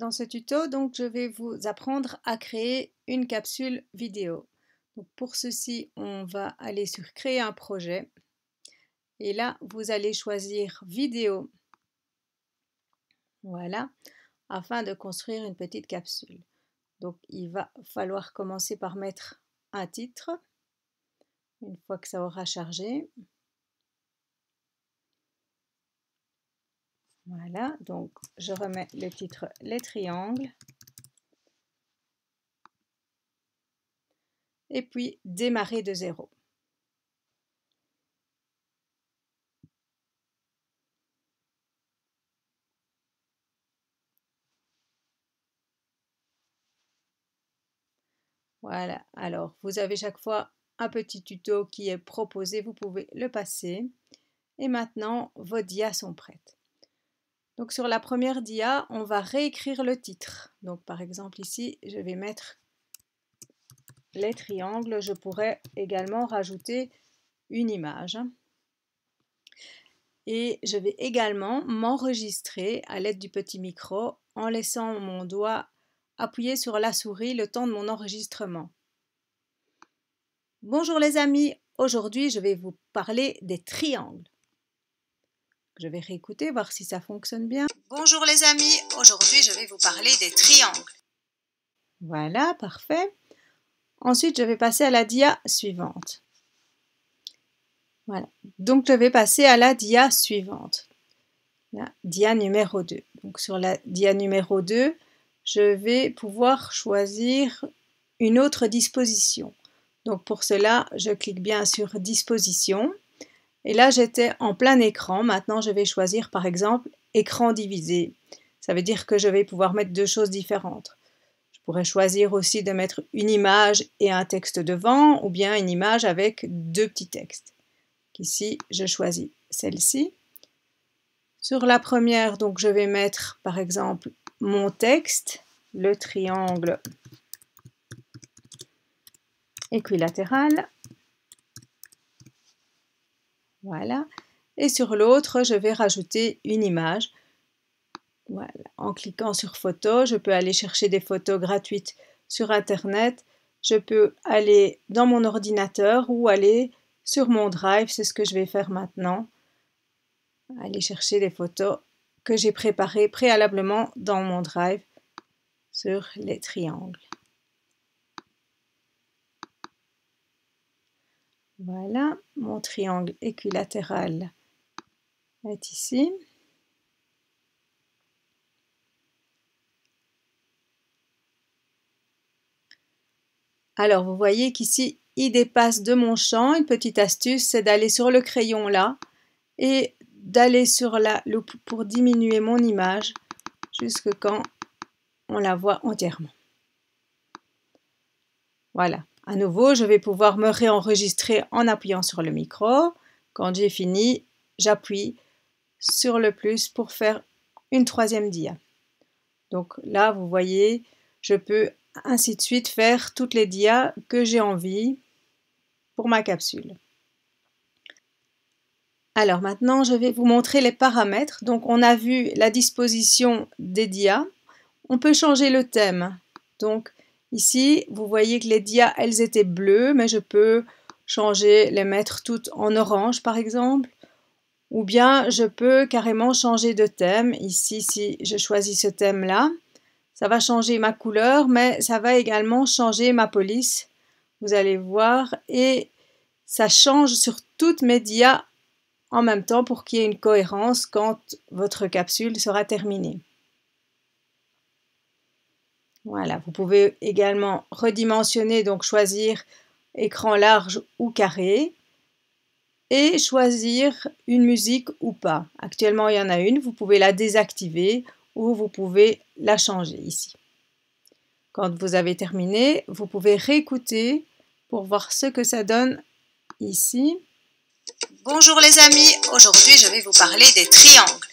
Dans ce tuto, donc, je vais vous apprendre à créer une capsule vidéo. Donc, pour ceci, on va aller sur Créer un projet. Et là, vous allez choisir Vidéo. Voilà, afin de construire une petite capsule. Donc, il va falloir commencer par mettre un titre. Une fois que ça aura chargé. Voilà, donc je remets le titre Les triangles. Et puis démarrer de zéro. Voilà, alors vous avez chaque fois un petit tuto qui est proposé, vous pouvez le passer. Et maintenant, vos dias sont prêtes. Donc sur la première dia, on va réécrire le titre. Donc par exemple ici, je vais mettre les triangles. Je pourrais également rajouter une image. Et je vais également m'enregistrer à l'aide du petit micro en laissant mon doigt appuyer sur la souris le temps de mon enregistrement. Bonjour les amis, aujourd'hui je vais vous parler des triangles. Je vais réécouter, voir si ça fonctionne bien. Bonjour les amis, aujourd'hui je vais vous parler des triangles. Voilà, parfait. Ensuite, je vais passer à la dia suivante. Voilà, donc je vais passer à la dia suivante. La dia numéro 2. Donc sur la dia numéro 2, je vais pouvoir choisir une autre disposition. Donc pour cela, je clique bien sur Disposition. Et là, j'étais en plein écran. Maintenant, je vais choisir par exemple écran divisé. Ça veut dire que je vais pouvoir mettre deux choses différentes. Je pourrais choisir aussi de mettre une image et un texte devant ou bien une image avec deux petits textes. Ici, je choisis celle-ci. Sur la première, donc, je vais mettre par exemple mon texte, le triangle équilatéral. Voilà. Et sur l'autre, je vais rajouter une image. Voilà. En cliquant sur photo, je peux aller chercher des photos gratuites sur Internet. Je peux aller dans mon ordinateur ou aller sur mon Drive. C'est ce que je vais faire maintenant. Aller chercher des photos que j'ai préparées préalablement dans mon Drive sur les triangles. Voilà, mon triangle équilatéral est ici. Alors, vous voyez qu'ici, il dépasse de mon champ. Une petite astuce, c'est d'aller sur le crayon là et d'aller sur la loupe pour diminuer mon image jusque quand on la voit entièrement. Voilà. À nouveau, je vais pouvoir me réenregistrer en appuyant sur le micro. Quand j'ai fini, j'appuie sur le plus pour faire une troisième dia. Donc là, vous voyez, je peux ainsi de suite faire toutes les dias que j'ai envie pour ma capsule. Alors maintenant, je vais vous montrer les paramètres. Donc on a vu la disposition des dias. On peut changer le thème. Donc ici, vous voyez que les dias, elles étaient bleues, mais je peux changer, les mettre toutes en orange par exemple. Ou bien je peux carrément changer de thème. Ici, si je choisis ce thème-là, ça va changer ma couleur, mais ça va également changer ma police. Vous allez voir. Et ça change sur toutes mes dias en même temps pour qu'il y ait une cohérence quand votre capsule sera terminée. Voilà, vous pouvez également redimensionner, donc choisir écran large ou carré et choisir une musique ou pas. Actuellement, il y en a une, vous pouvez la désactiver ou vous pouvez la changer ici. Quand vous avez terminé, vous pouvez réécouter pour voir ce que ça donne ici. Bonjour les amis, aujourd'hui je vais vous parler des triangles.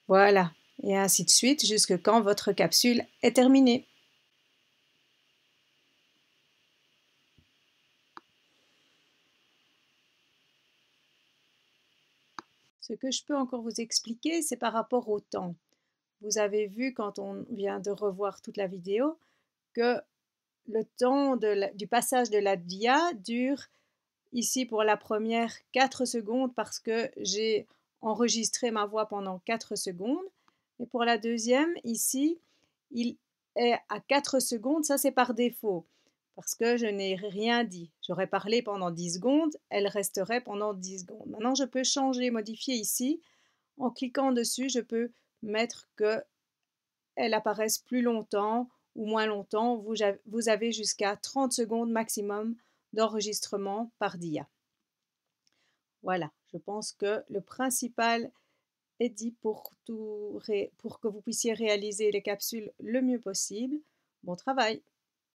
Voilà, et ainsi de suite jusque quand votre capsule est terminée. Ce que je peux encore vous expliquer, c'est par rapport au temps. Vous avez vu quand on vient de revoir toute la vidéo que le temps du passage de la dia dure ici pour la première 4 secondes parce que j'ai enregistré ma voix pendant 4 secondes. Et pour la deuxième, ici, il est à 4 secondes, ça c'est par défaut parce que je n'ai rien dit. J'aurais parlé pendant 10 secondes, elle resterait pendant 10 secondes. Maintenant, je peux changer, modifier ici. En cliquant dessus, je peux mettre qu'elle apparaisse plus longtemps ou moins longtemps. Vous avez jusqu'à 30 secondes maximum d'enregistrement par dia. Voilà, je pense que le principal est dit pour que vous puissiez réaliser les capsules le mieux possible. Bon travail!